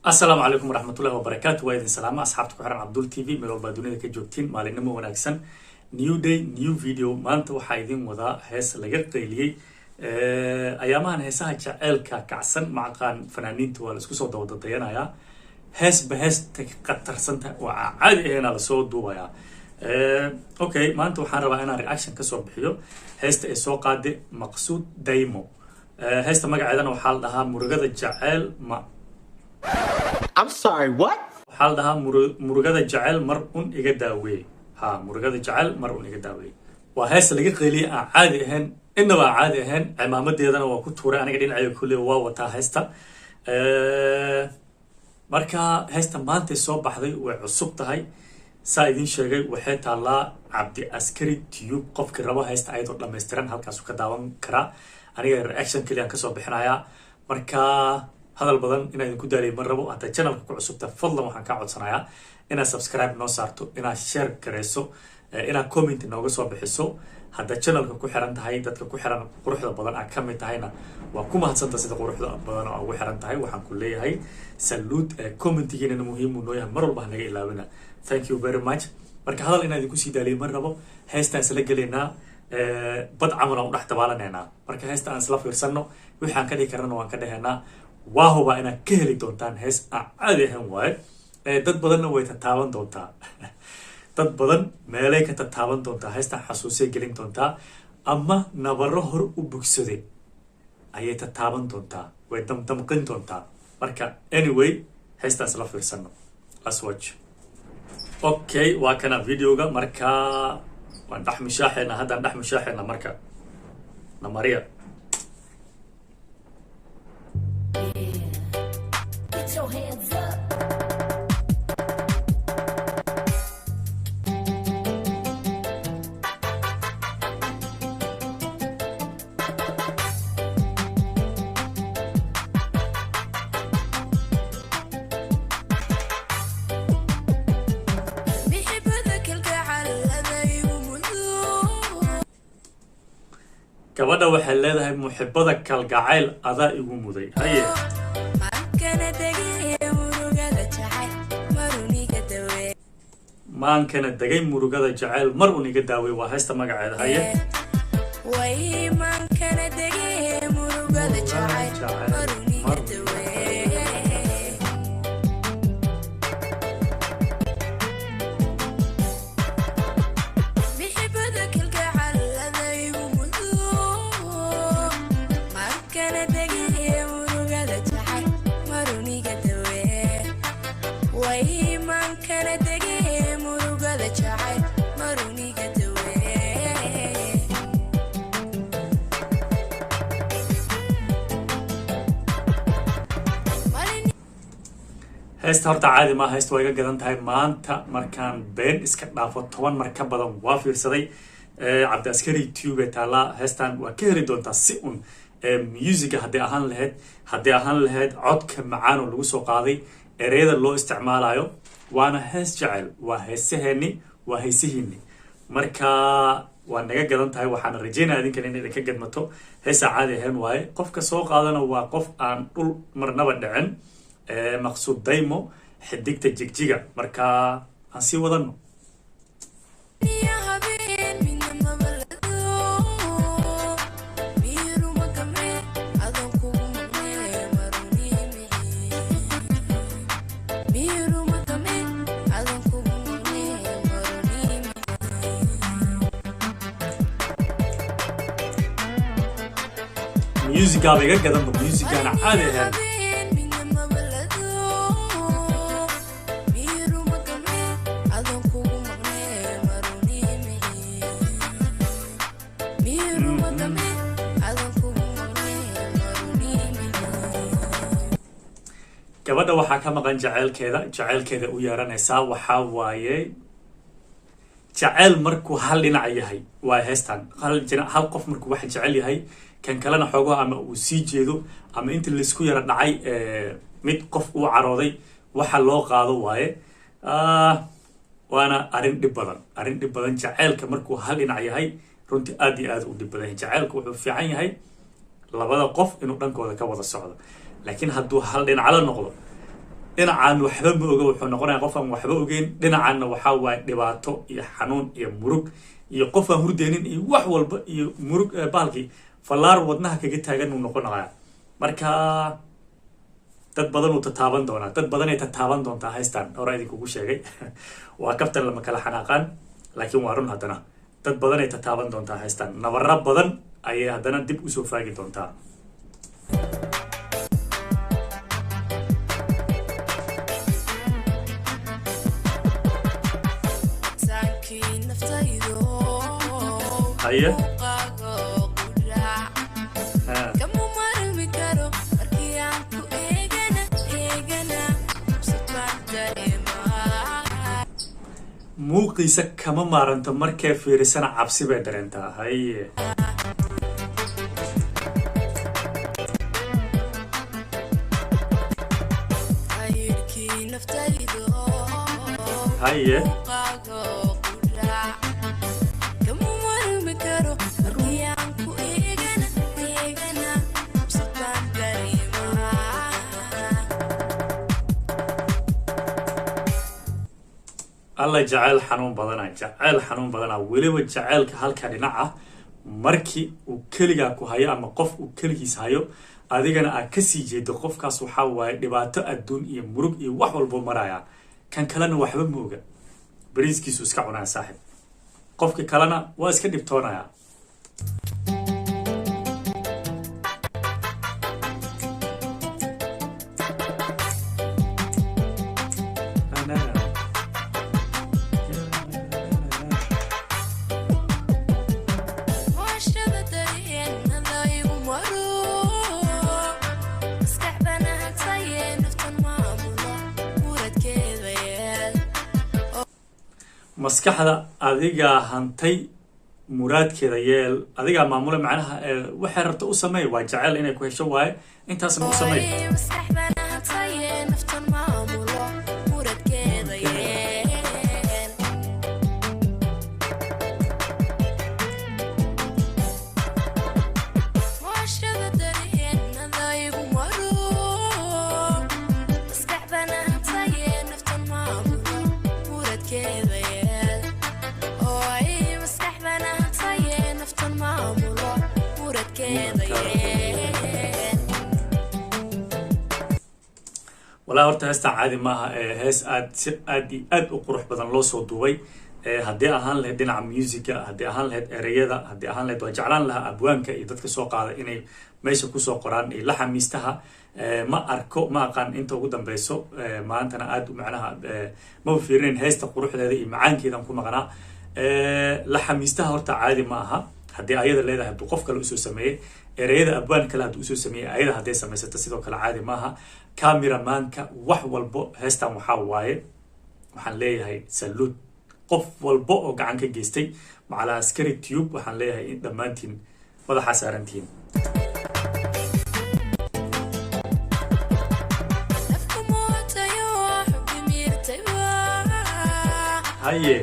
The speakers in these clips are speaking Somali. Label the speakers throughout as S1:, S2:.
S1: السلام عليكم ورحمة الله وبركاته وإذن سلامة أصحابتكم حرام عبدول تي في ملول بادونيدا كجوجتين مالينمو وناكسن نيو داي نيو فيديو maanta waxaa idin wadaa hees laga qeyliyay ayaamahan heesaha jaceelka kacsan macaqaan fanaaniinta waa la isku soo dawadadayanaya heesba heesta qatarsanta waa caadi ahayna la soo duubaya okay maanta waxaan rabaa inaan reaction ka soo bixiyo heesta ay soo qaaday maqsuud daymo heesta magaceedana waxaa la dhahaa murugada jaceyl
S2: I'm sorry, what?
S1: waxaa la dhahaa murugada jaceyl mar un iga daaweey murugada jaceyl mar un iga daaweey waa hees laga qeyliyay aan caadi ahayn inaba caadi ahayn cimaamadeedana waa ku tuuray aniga dhinacayga kulli waa wataa heesta marka heesta maanta soo baxday way cusub tahay saa idin sheegay waxay taalaa cabdi askari tube qofkii rabo heesta ayadoo dhammaystiran halkaas ka daawan karaa aniga reaction kaliya aan kasoo bixinayaa marka hadal badan inaan idinku daaliyo ma rabo hadda channelka ku cusubta fadlan waxaan kaa codsanayaa inaad subscribe noo saarto inaad share gareyso inaad comment nooga soo bixiso hadda channelka ku xiran tahay dadka ku xiran quruxda badan aad ka mid tahayna waa ku mahadsantahay sida quruxda badan oo ugu xiran tahay waxaan ku leeyahay salute commentigiina muhiim u nooyahay mar walba naga ilaawina thank you very much marka hadal inaan idinku sii daaliyo ma rabo heestaan isla galeynaa bad camal aan u dhex dabaalanayna marka heesta aan isla fiirsano wixii aan ka dhigi karana waan ka dhahaynaa waahuba inaad ka heli doontaan hees aan caadi ahayn waaye dad badanna way tataaban doontaa dad badan meelay ka tataaban doontaa heestaan xasuusay gelin doontaa ama nabaro hor u bogsaday ayay tataaban doontaa way damdamqin doontaa marka anyway heestaan isla fiirsano let's watch okay waa kana videoga marka waan dhex mishaaxeena haddaan dhex mishaaxeena marka namariya
S3: Your hands up.
S1: gabadha waxay leedahay muxibada kalgacayl adaa igu muday haye maankana degay murugada jaceyl mar un iga daawey waa heesta magaceeda haye heesta horta caadi ma heesta waa iga gadan tahay maanta markaan been iska dhaafo 10 mar ka badan waa fiirsaday cabdi askari tube taala heestan waa ka heli doontaa si un music haddii ahaan lahayd codka macaan oo lagu soo qaaday ereyada loo isticmaalayo waana hees jaceyl waa heesaheeni waa heesihiini marka waa naga gadan tahay waxaan rajeynayaa idinkan in idinka gadmato heesa caadi ahayn waaye qofka soo qaadana waa qof aan dhul marnaba dhicin maqsuud daymo xidigta jigjiga marka aan sii wadano musica iga gadanba musicana caadi ahayn gabadha waxaa ka maqan jaceylkeeda u yeeranaysaa waxaa waaye jaceyl markuu hal dhinac yahay waa heestan hal qof markuu wax jecel yahay kan kalena xoogo ama uu sii jeedo ama inta laisku yara dhacay mid qof uu carooday waxa loo qaado waaye waana arrin dhib badan jaceylka markuu hal dhinac yahay runtii aad iyo aad u dhib badan yahay jaceylka wuxuu fiican yahay labada qof inuu dhankooda ka wada socdo laakiin hadduu hal dhinac la noqdo dhinacaan waxba ma oga wuxuu noqonayaa qof aan waxba ogeyn, dhinacaanna waxaa waaye dhibaato iyo xanuun iyo murug iyo qof aan hurdeenin iyo wax walba iyo murug bahalkii fallaar wadnaha kaga taagan uu noqonayaa. marka dad badan uu tataaban doonaa, dad badan ay tataaban doontaa heystan hore idinkugu sheegay. waa kaftan lama kala xanaaqaan, laakiin waa run haddana dad badan ay tataaban doontaa heystan, nabara badan ayay haddana dib usoo faagi doontaa. haye muuqiisa kama maaranto markay fiirisana cabsi bay dareentaa. haye haye alla jacayl xanuun badana, jacayl xanuun badana, weliba jacaylka halka dhinaca markii uu keligaa ku hayo ama qof uu keligiis hayo adigana aad kasii jeedo, qofkaas waxaa waaye dhibaato adduun iyo murug iyo wax walbo maraya. kan kalena waxba ma oga, bariiskiisu iska cunaya saaxib, qofka kalena waa iska dhibtoonaya. maskaxda adigaa hantay muraadkeeda yeel, adigaa maamula, macnaha waxay rabta u sameey, waa jacayl inay ku hesho waaye, intaasna u sameey. walaa horta heestan caadi maaha, hees aad iyo aad u qurux badan loo soo duubay. haddii ahaan lahayd dhinaca musica, haddii ahaan lahayd ereyada, haddii ahaan lahayd waa jeclaan lahaa abwaanka iyo dadka soo qaada inay meesha kusoo qoraan iyo laxamiistaha. ma arko, ma aqaan inta ugu dambeyso, maantana aad macnaha maba fiirinayn heesta quruxdeeda iyo macaankeedan ku maqnaa. laxamiistaha horta caadi ma aha, haddii ayada leedahay hadduu qof kale usoo sameeyey, ereyada abwaan kale hadduu usoo sameeyey, ayada hadday samaysato sidoo kale caadi maaha. cameramaanka wax walbo heestan waxaa waaye, waxaan leeyahay saluud qof walbo oo gacan ka geystay. macala askari tube waxaan leeyahay in dhammaantiin madaxaa saarantihiin. haye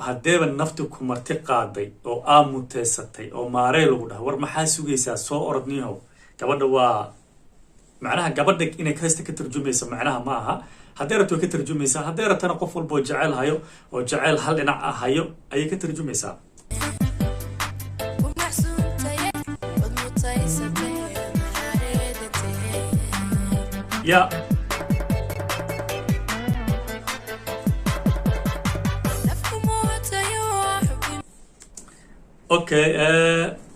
S1: haddeeba nafti ku marti qaaday oo aamuteysatay oo maarey lagu dhaha, war maxaa sugaysaa, soo orodniihow. gabadha waa macnaha gabadha inay heesta ka tarjumaysa macnaha ma aha, hadday rabto way ka tarjumaysaa, hadday rabtana qof walba oo jecel hayo oo jecel hal dhinac ah hayo ayay ka tarjumaysaa. ya okay,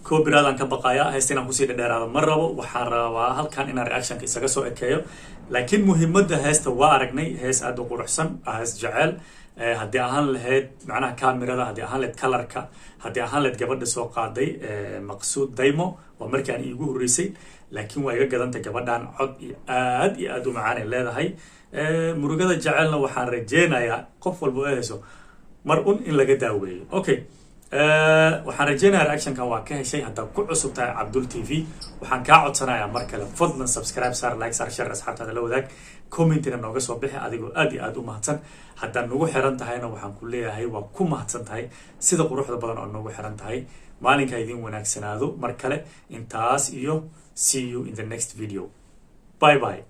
S1: copyright ka baqaya, heesta inaan kusii dhadheeraado ma rabo, waxaan rabaa halkan inaan reactionka isaga soo ekeeyo. laakiin muhiimadda heesta waa aragnay, hees aad u quruxsan, hees jecel. haddii ahaan lahayd macnaha camerada, haddii ahaan lahayd colorka, haddii ahaan lahayd gabadha soo qaaday maqsuud daymo, waa markii aan iigu horreysay, laakiin waa iga gadantay gabadhan, cod iyo aad u macaan ay leedahay. murugada jecelna waxaan rajeynayaa qof walba oo heeso mar un in laga daaweeyo. okay, waxaan rajeynayaa reactionkan waa ka heshay haddaad ku cusub tahay Cabdul TV waxaan kaa codsanayaa mar kale fadlan subscribe saar like saar share asxaabtaada la wadaag commentina nooga soo bixi adigoo aad iyo aad u mahadsan haddaad nagu xiran tahayna waxaan ku leeyahay waa ku mahadsan tahay sida quruxda badan oo nagu xiran tahay maalinka idin wanaagsanaado mar kale intaas iyo see you in the next video bye bye